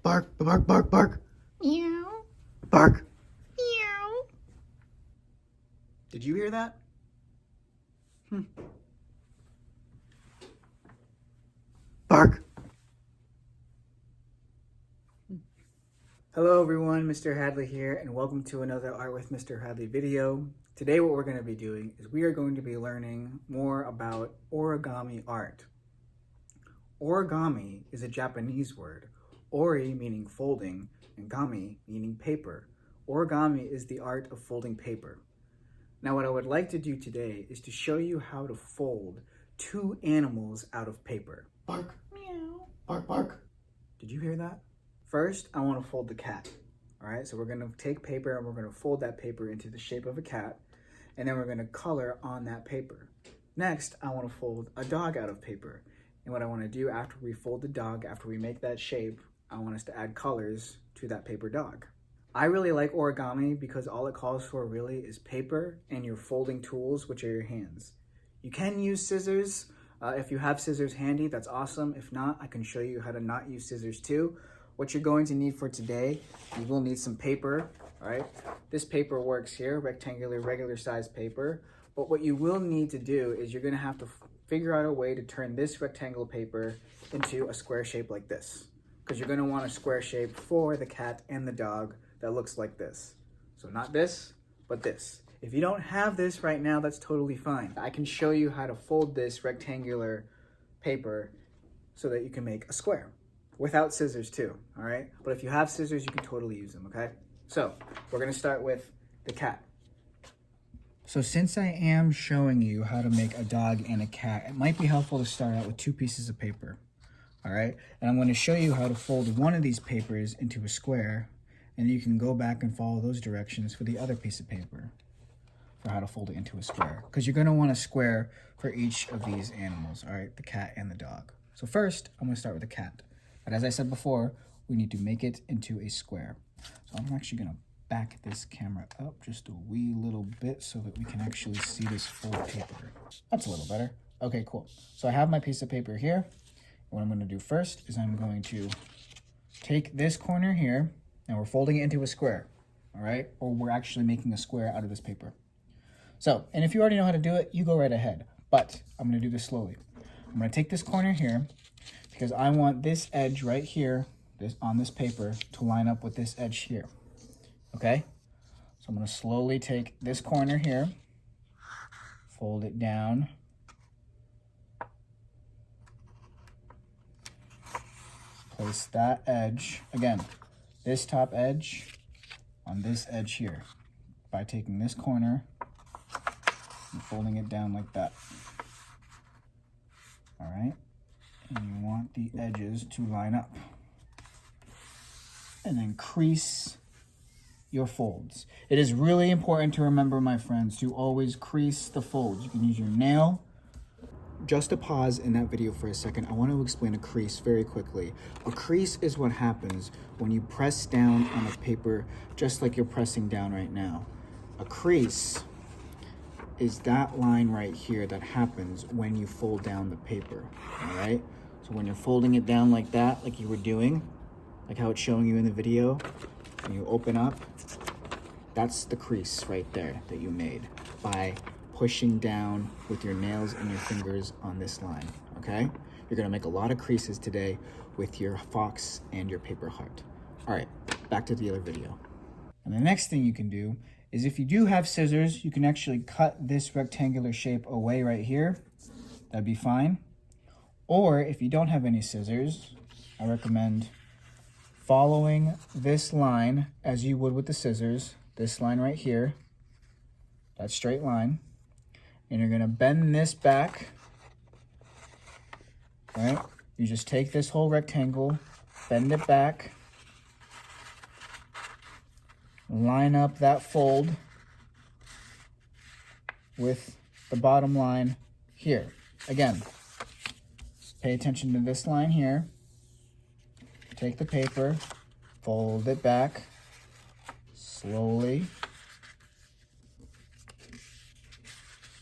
Bark, bark, bark, bark. Meow. Bark. Meow. Did you hear that? Bark. Hello everyone, Mr. Hadley here, and welcome to another Art with Mr. Hadley video. Today what we're going to be doing is we are going to be learning more about origami art. Origami is a Japanese word. Ori meaning folding, and gami meaning paper. Origami is the art of folding paper. Now what I would like to do today is to show you how to fold two animals out of paper. Bark. Meow. Bark, bark. Did you hear that? First, I want to fold the cat. All right, so we're going to take paper and we're going to fold that paper into the shape of a cat, and then we're going to color on that paper. Next, I want to fold a dog out of paper. And what I want to do after we fold the dog, after we make that shape, I want us to add colors to that paper dog. I really like origami because all it calls for really is paper and your folding tools, which are your hands. You can use scissors. If you have scissors handy, that's awesome. If not, I can show you how to not use scissors too. What you're going to need for today, you will need some paper, all right? This paper works here, rectangular, regular size paper. But what you will need to do is you're gonna have to figure out a way to turn this rectangle paper into a square shape like this, because you're gonna want a square shape for the cat and the dog that looks like this. So not this, but this. If you don't have this right now, that's totally fine. I can show you how to fold this rectangular paper so that you can make a square. Without scissors too, all right? But if you have scissors, you can totally use them, okay? So we're gonna start with the cat. So since I am showing you how to make a dog and a cat, it might be helpful to start out with two pieces of paper, all right? And I'm gonna show you how to fold one of these papers into a square, and you can go back and follow those directions for the other piece of paper for how to fold it into a square, because you're gonna want a square for each of these animals, all right? The cat and the dog. So first, I'm gonna start with the cat. But as I said before, we need to make it into a square. So I'm actually gonna back this camera up just a wee little bit so that we can actually see this full paper. That's a little better. Okay, cool. So I have my piece of paper here. What I'm gonna do first is I'm going to take this corner here and we're folding it into a square, all right? Or we're actually making a square out of this paper. So, and if you already know how to do it, you go right ahead. But I'm gonna do this slowly. I'm gonna take this corner here because I want this edge right here, on this paper, to line up with this edge here, okay? So I'm gonna slowly take this corner here, fold it down, place that edge, again, this top edge on this edge here, by taking this corner and folding it down like that, all right? And you want the edges to line up. And then crease your folds. It is really important to remember, my friends, to always crease the folds. You can use your nail. Just to pause in that video for a second, I want to explain a crease very quickly. A crease is what happens when you press down on a paper, just like you're pressing down right now. A crease is that line right here that happens when you fold down the paper, all right? So when you're folding it down like that, like you were doing, like how it's showing you in the video, when you open up, that's the crease right there that you made by pushing down with your nails and your fingers on this line, okay? You're gonna make a lot of creases today with your fox and your paper heart. All right, back to the other video. And the next thing you can do is if you do have scissors, you can actually cut this rectangular shape away right here. That'd be fine. Or if you don't have any scissors, I recommend following this line as you would with the scissors, this line right here, that straight line, and you're gonna bend this back, right? You just take this whole rectangle, bend it back, line up that fold with the bottom line here. Again, pay attention to this line here. Take the paper, fold it back slowly.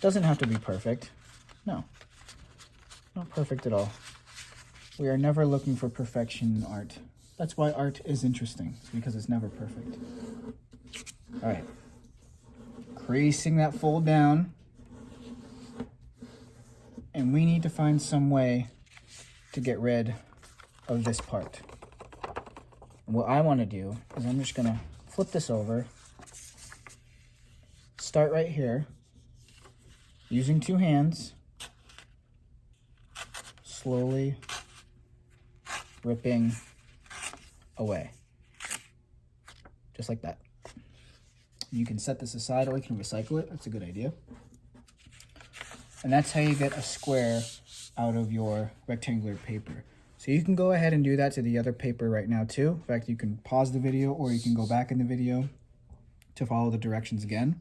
Doesn't have to be perfect. No, not perfect at all. We are never looking for perfection in art. That's why art is interesting. It's because it's never perfect. All right. Creasing that fold down. And we need to find some way to get rid of this part. And what I want to do is I'm just going to flip this over. Start right here. Using 2 hands. Slowly ripping away. Just like that. You can set this aside or you can recycle it. That's a good idea. And that's how you get a square out of your rectangular paper. So you can go ahead and do that to the other paper right now too. In fact, you can pause the video or you can go back in the video to follow the directions again.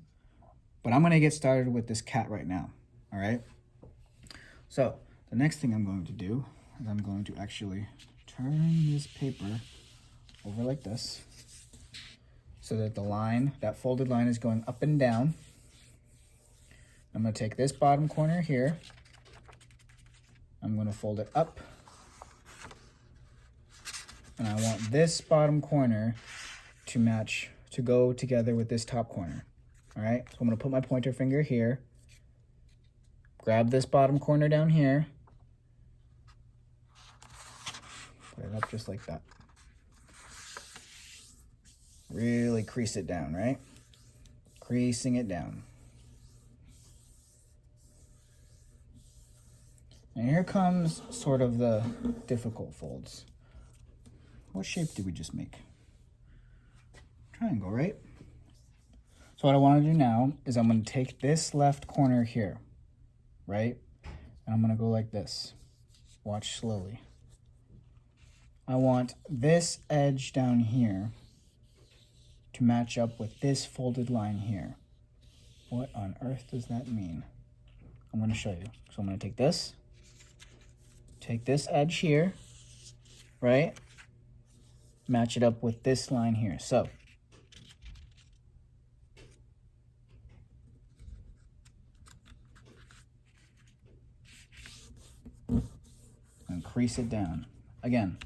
But I'm gonna get started with this cat right now, all right? So the next thing I'm going to do is I'm going to actually turn this paper over like this so that the line, that folded line is going up and down. I'm going to take this bottom corner here. I'm going to fold it up. And I want this bottom corner to match, to go together with this top corner. All right, so I'm going to put my pointer finger here. Grab this bottom corner down here. Put it up just like that. Really crease it down, right? Creasing it down. And here comes sort of the difficult folds. What shape did we just make? Triangle, right? So what I want to do now is I'm going to take this left corner here, right? And I'm going to go like this. Watch slowly. I want this edge down here to match up with this folded line here. What on earth does that mean? I'm going to show you. So I'm going to take this edge here, right? Match it up with this line here. So and crease it down. Again,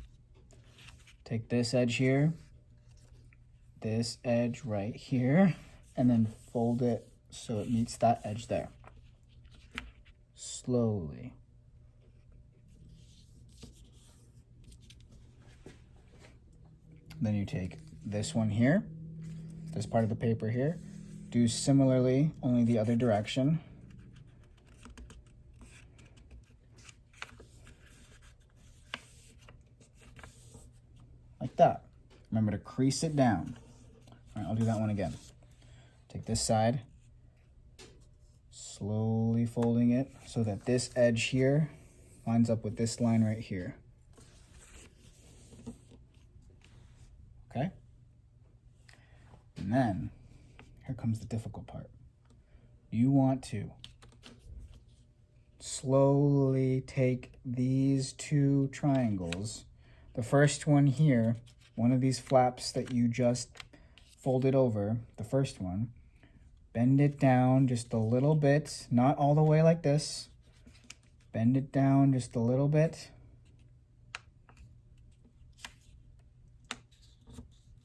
take this edge here, this edge right here, and then fold it so it meets that edge there. Slowly. Then you take this one here, this part of the paper here, do similarly, only the other direction. Like that. Remember to crease it down. All right, I'll do that one again. Take this side, slowly folding it so that this edge here lines up with this line right here. Okay? And then, here comes the difficult part. You want to slowly take these 2 triangles, the first one here, one of these flaps that you just folded over, the first one, bend it down just a little bit, not all the way like this, bend it down just a little bit,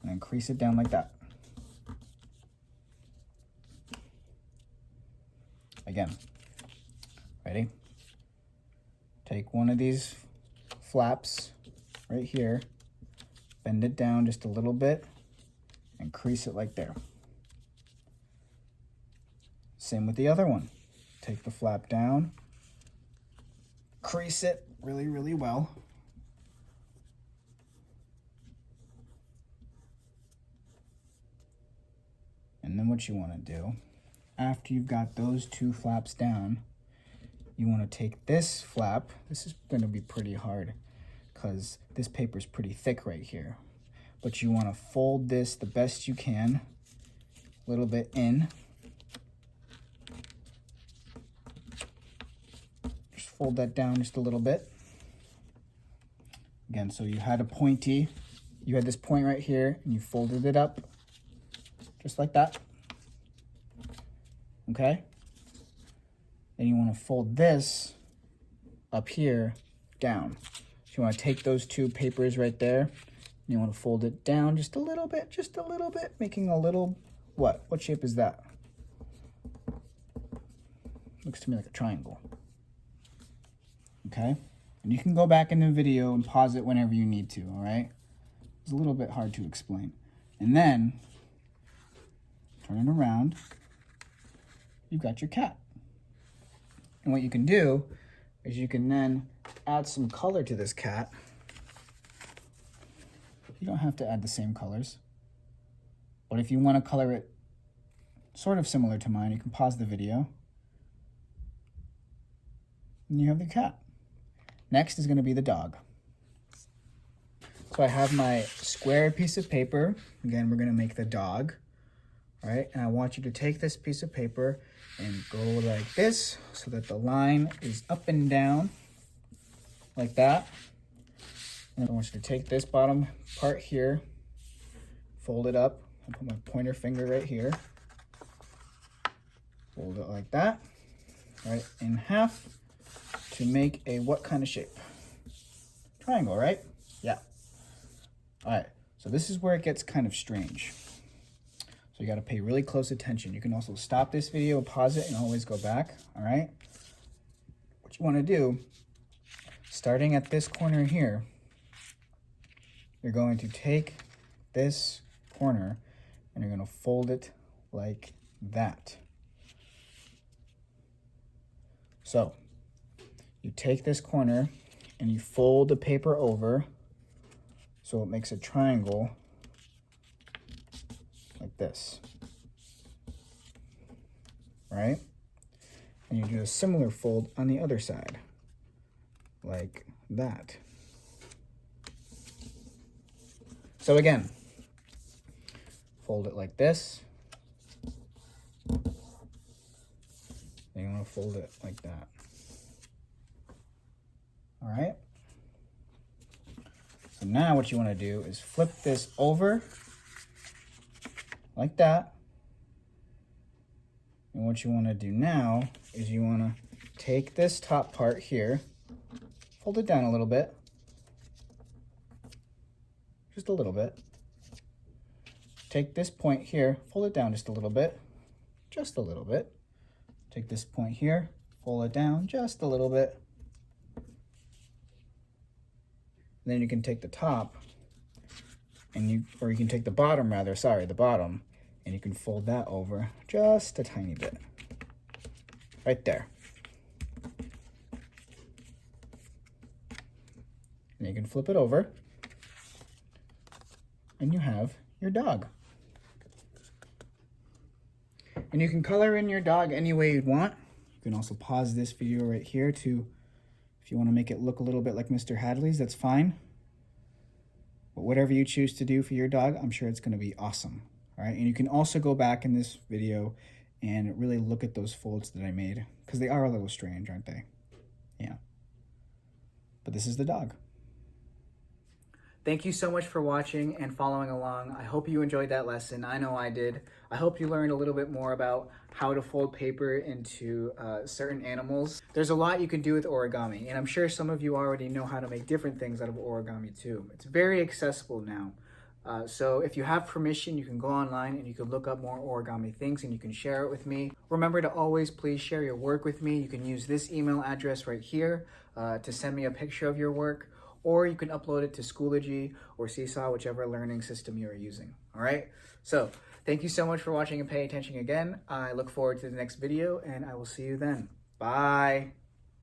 and then crease it down like that. Again, ready? Take one of these flaps right here, bend it down just a little bit, and crease it like there. Same with the other one. Take the flap down, crease it really, really well. And then what you want to do, after you've got those 2 flaps down, you want to take this flap. This is going to be pretty hard because this paper is pretty thick right here. But you want to fold this the best you can, a little bit in. Just fold that down just a little bit. Again, so you had a pointy, you had this point right here, and you folded it up, just like that. Okay? Then you want to fold this up here down. So you want to take those 2 papers right there You want to fold it down just a little bit, making a little, what? What shape is that? Looks to me like a triangle. Okay? And you can go back in the video and pause it whenever you need to, all right? It's a little bit hard to explain. And then, turn it around, you've got your cat. And what you can do is you can then add some color to this cat. You don't have to add the same colors. But if you want to color it sort of similar to mine, you can pause the video. And you have the cat. Next is going to be the dog. So I have my square piece of paper. Again, we're going to make the dog. All right, and I want you to take this piece of paper and go like this so that the line is up and down like that. And I want you to take this bottom part here, fold it up, I'll put my pointer finger right here, fold it like that, right, in half to make a what kind of shape? Triangle, right? Yeah. All right, so this is where it gets kind of strange. So you got to pay really close attention. You can also stop this video, pause it, and always go back, all right? What you want to do, starting at this corner here, you're going to take this corner and you're going to fold it like that. So you take this corner and you fold the paper over so it makes a triangle like this, right? And you do a similar fold on the other side, like that. So again, fold it like this. Then you want to fold it like that. All right? So now what you want to do is flip this over like that. And what you want to do now is you want to take this top part here, fold it down a little bit. Just a little bit. Take this point here, fold it down just a little bit. Just a little bit. Take this point here, fold it down just a little bit. And then you can take the top, and you can take the bottom rather, sorry, the bottom, and you can fold that over just a tiny bit. Right there. And you can flip it over. And you have your dog. And you can color in your dog any way you'd want. You can also pause this video right here to, if you want to make it look a little bit like Mr. Hadley's, that's fine. But whatever you choose to do for your dog, I'm sure it's going to be awesome. All right, and you can also go back in this video and really look at those folds that I made, because they are a little strange, aren't they? Yeah. But this is the dog. Thank you so much for watching and following along. I hope you enjoyed that lesson. I know I did. I hope you learned a little bit more about how to fold paper into certain animals. There's a lot you can do with origami, and I'm sure some of you already know how to make different things out of origami too. It's very accessible now. So if you have permission, you can go online and you can look up more origami things and you can share it with me. Remember to always please share your work with me. You can use this email address right here to send me a picture of your work. Or you can upload it to Schoology or Seesaw, whichever learning system you are using. All right? So thank you so much for watching and paying attention again. I look forward to the next video, and I will see you then. Bye.